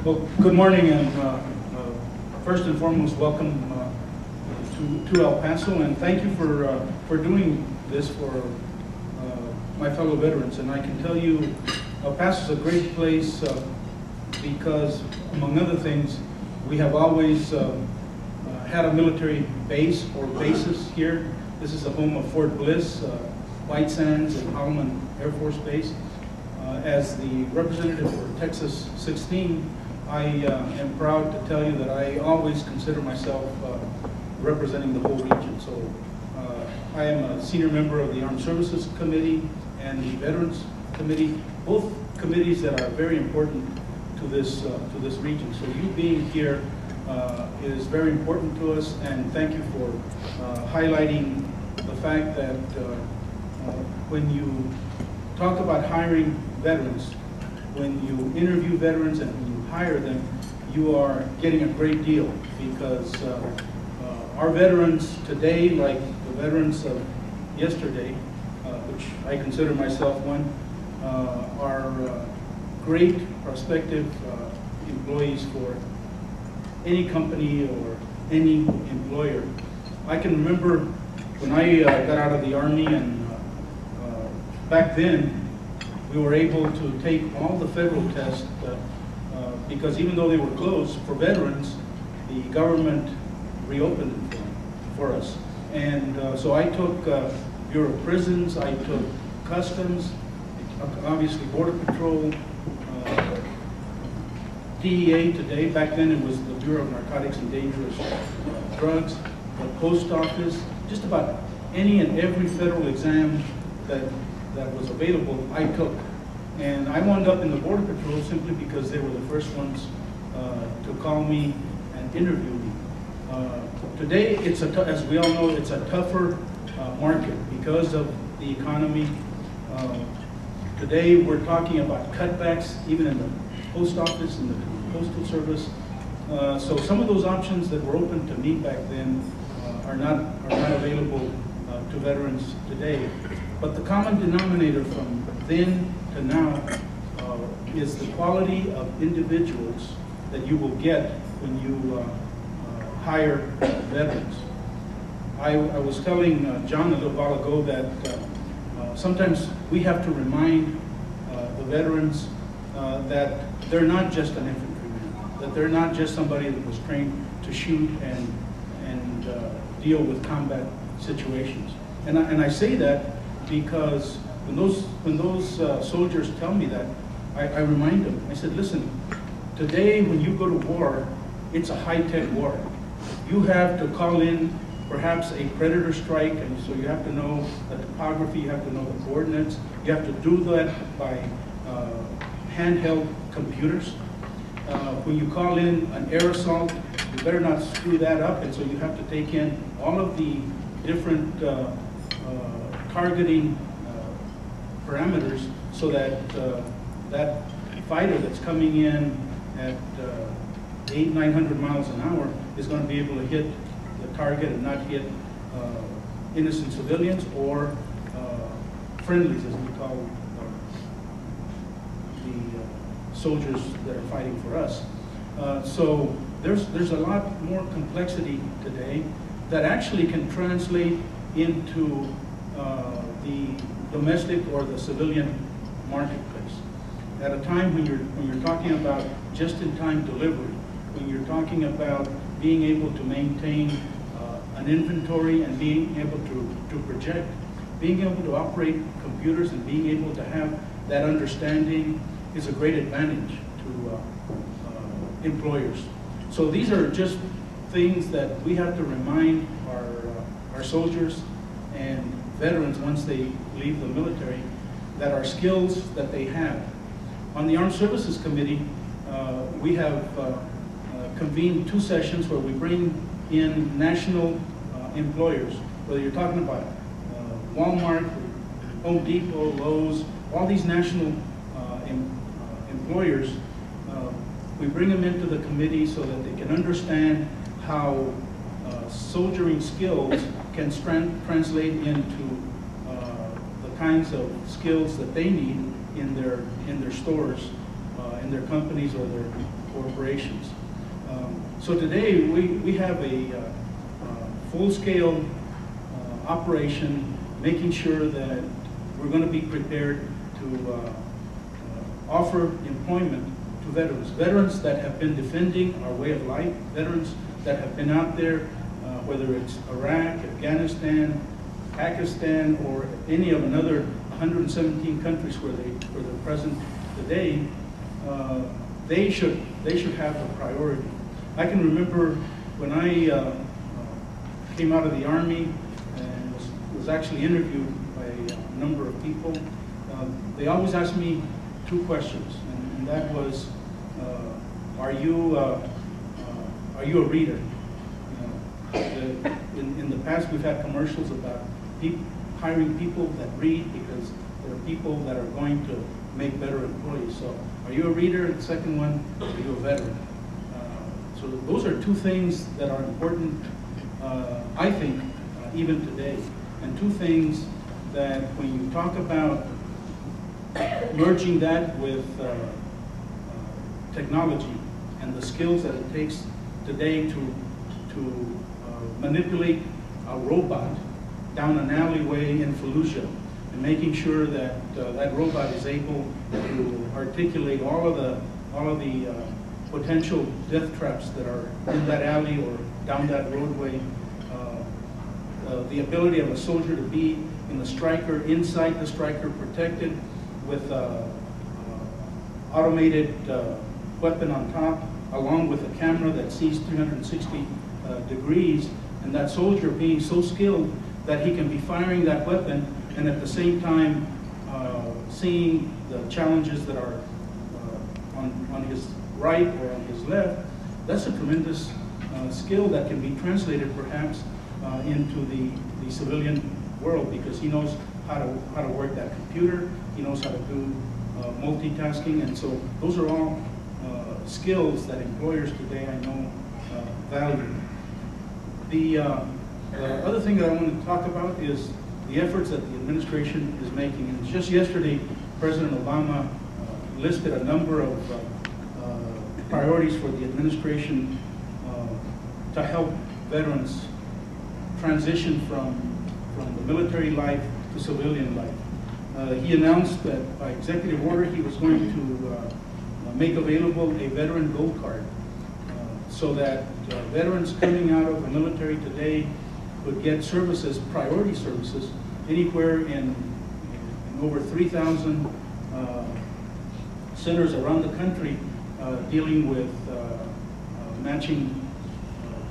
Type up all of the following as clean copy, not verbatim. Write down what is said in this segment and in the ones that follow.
Well, good morning, and first and foremost, welcome to El Paso, and thank you for doing this for my fellow veterans. And I can tell you, El Paso is a great place because, among other things, we have always had a military base or bases here. This is the home of Fort Bliss, White Sands, and Holloman Air Force Base. As the representative for Texas 16, I am proud to tell you that I always consider myself representing the whole region. So I am a senior member of the Armed Services Committee and the Veterans Committee, both committees that are very important to this region. So you being here is very important to us, and thank you for highlighting the fact that when you talk about hiring veterans, when you interview veterans and when you hire them, you are getting a great deal, because our veterans today, like the veterans of yesterday, which I consider myself one, are great prospective employees for any company or any employer. I can remember when I got out of the Army, and back then we were able to take all the federal tests because even though they were closed for veterans, the government reopened them for us. And so I took Bureau of Prisons, I took Customs, obviously Border Patrol, DEA today. Back then it was the Bureau of Narcotics and Dangerous Drugs, the Post Office, just about any and every federal exam that was available, I took. And I wound up in the Border Patrol simply because they were the first ones to call me and interview me. Today, as we all know, it's a tougher market because of the economy. Today, we're talking about cutbacks, even in the Post Office and the Postal Service. So some of those options that were open to me back then are not available to veterans today. But the common denominator from then to now is the quality of individuals that you will get when you hire veterans. I was telling John a little while ago that sometimes we have to remind the veterans that they're not just an infantryman, that they're not just somebody that was trained to shoot and deal with combat situations. And I say that because when those soldiers tell me that, I remind them. I said, listen, today when you go to war, it's a high-tech war. You have to call in perhaps a predator strike, and so you have to know the topography, you have to know the coordinates. You have to do that by handheld computers. When you call in an air assault, you better not screw that up, and so you have to take in all of the different targeting parameters so that that fighter that's coming in at 800-900 miles an hour is going to be able to hit the target and not hit innocent civilians or friendlies, as we call the soldiers that are fighting for us. So there's a lot more complexity today that actually can translate into the domestic or the civilian marketplace. At a time when you're talking about just-in-time delivery, when you're talking about being able to maintain an inventory and being able to project, being able to operate computers and being able to have that understanding is a great advantage to employers. So these are just things that we have to remind our soldiers and veterans once they leave the military, that are skills that they have. On the Armed Services Committee, we have convened 2 sessions where we bring in national employers, whether you're talking about Walmart, Home Depot, Lowe's, all these national employers. We bring them into the committee so that they can understand how soldiering skills can translate into the kinds of skills that they need in their stores, in their companies or corporations. So today we have a full-scale operation, making sure that we're going to be prepared to offer employment to veterans. Veterans that have been defending our way of life, veterans that have been out there, whether it's Iraq, Afghanistan, Pakistan, or any of another 117 countries where they're present today, they should have the priority. I can remember when I came out of the Army and was actually interviewed by a number of people. They always asked me two questions, and that was, are you a reader? In the past, we've had commercials about hiring people that read because there are people that are going to make better employees. So, are you a reader? And the second one, are you a veteran? So those are two things that are important, I think, even today. And two things that when you talk about merging that with technology and the skills that it takes today to manipulate a robot down an alleyway in Fallujah, and making sure that that robot is able to articulate all of the potential death traps that are in that alley or down that roadway. The ability of a soldier to be in the striker, inside the striker, protected with automated weapon on top, along with a camera that sees 360 degrees, and that soldier being so skilled that he can be firing that weapon and at the same time seeing the challenges that are on his right or on his left. That's a tremendous skill that can be translated perhaps into the civilian world, because he knows how to work that computer, he knows how to do multitasking, and so those are all skills that employers today, I know, value. The other thing that I want to talk about is the efforts that the administration is making. And just yesterday, President Obama listed a number of priorities for the administration to help veterans transition from the military life to civilian life. He announced that by executive order he was going to make available a veteran gold card so that veterans coming out of the military today would get services, priority services, anywhere in over 3,000 centers around the country dealing with matching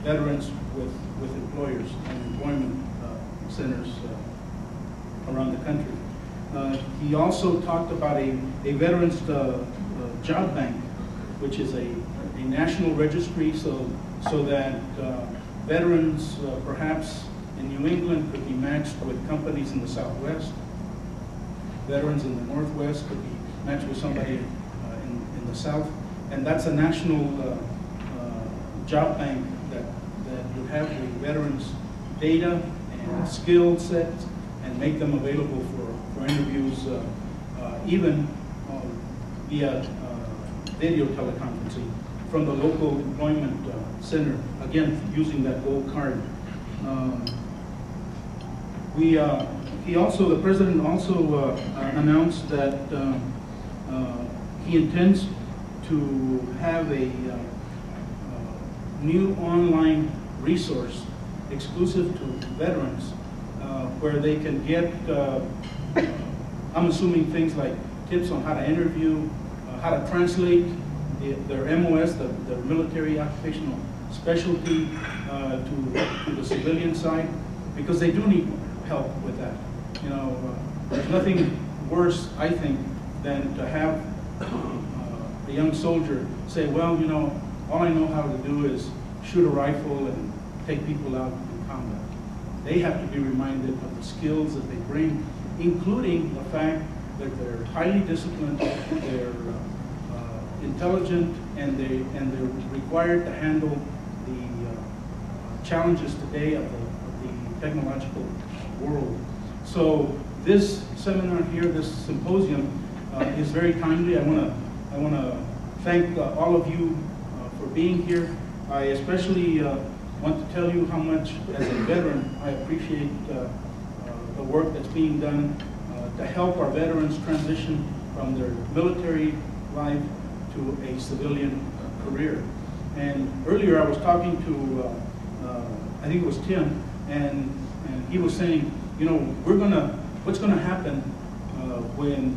veterans with employers and employment centers around the country. He also talked about a veterans job bank, which is a national registry, so that veterans perhaps in New England could be matched with companies in the Southwest. Veterans in the Northwest could be matched with somebody in the South. And that's a national job bank that would have the veterans' data and skill sets and make them available for interviews, even via video teleconferencing from the local employment center, again, using that gold card. The president also announced that he intends to have a new online resource exclusive to veterans where they can get, I'm assuming things like tips on how to interview, how to translate their MOS, their military occupational specialty, to the civilian side, because they do need help with that. You know, there's nothing worse, I think, than to have a young soldier say, well, you know, all I know how to do is shoot a rifle and take people out in combat. They have to be reminded of the skills that they bring, including the fact that they're highly disciplined, they're intelligent, and they're required to handle the challenges today of the technological world. So this seminar here, this symposium, is very timely. I want to thank all of you for being here. I especially want to tell you how much, as a veteran, I appreciate the work that's being done to help our veterans transition from their military life to a civilian career. And earlier I was talking to, I think it was Tim, and he was saying, you know, what's gonna happen when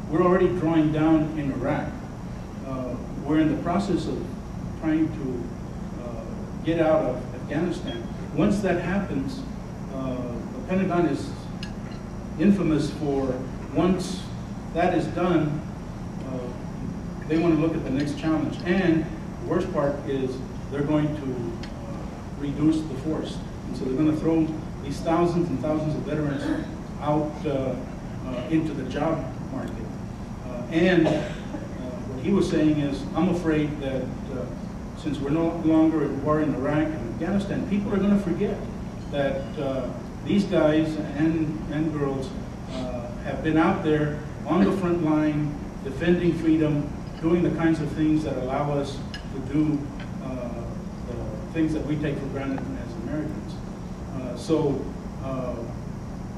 we're already drawing down in Iraq. We're in the process of trying to get out of Afghanistan. Once that happens, the Pentagon is infamous for, once that is done, they want to look at the next challenge. And the worst part is they're going to reduce the force. And so they're going to throw these thousands and thousands of veterans out into the job market. And what he was saying is, I'm afraid that since we're no longer at war in Iraq and Afghanistan, people are going to forget that these guys and girls have been out there on the front line, defending freedom, doing the kinds of things that allow us to do the things that we take for granted as Americans. So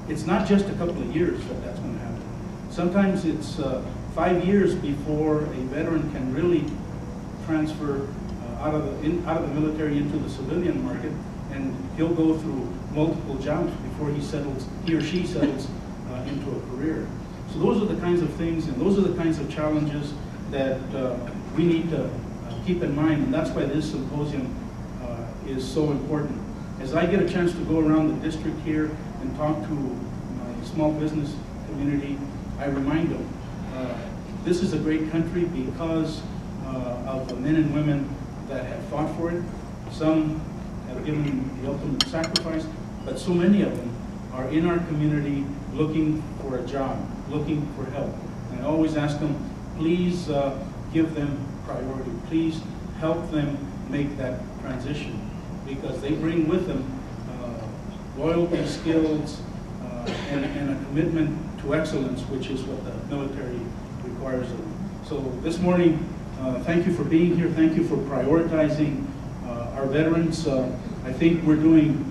it's not just a couple of years that that's going to happen. Sometimes it's 5 years before a veteran can really transfer out of the military into the civilian market, and he'll go through multiple jobs before he or she settles into a career. So those are the kinds of things, and those are the kinds of challenges that we need to keep in mind, and that's why this symposium is so important. As I get a chance to go around the district here and talk to my small business community, I remind them, this is a great country because of the men and women that have fought for it. Some have given the ultimate sacrifice, but so many of them are in our community looking for a job, looking for help. And I always ask them, please give them priority. Please help them make that transition, because they bring with them loyalty, skills, and a commitment to excellence, which is what the military requires of them. So this morning, thank you for being here. Thank you for prioritizing our veterans. I think we're doing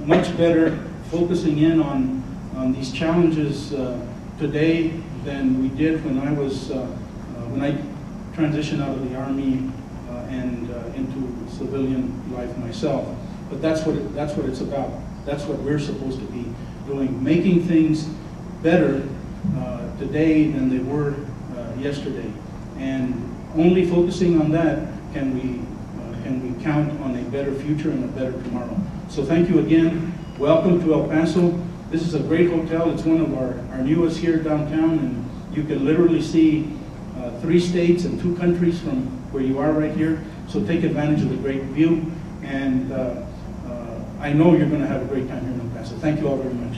much better focusing in on these challenges today than we did when I transitioned out of the Army and into civilian life myself. But that's what it's about. That's what we're supposed to be doing, making things better today than they were yesterday. And only focusing on that can we count on a better future and a better tomorrow. So thank you again. Welcome to El Paso. This is a great hotel. It's one of our newest here downtown, and you can literally see 3 states and 2 countries from where you are right here. So take advantage of the great view, and I know you're going to have a great time here in El Paso. Thank you all very much.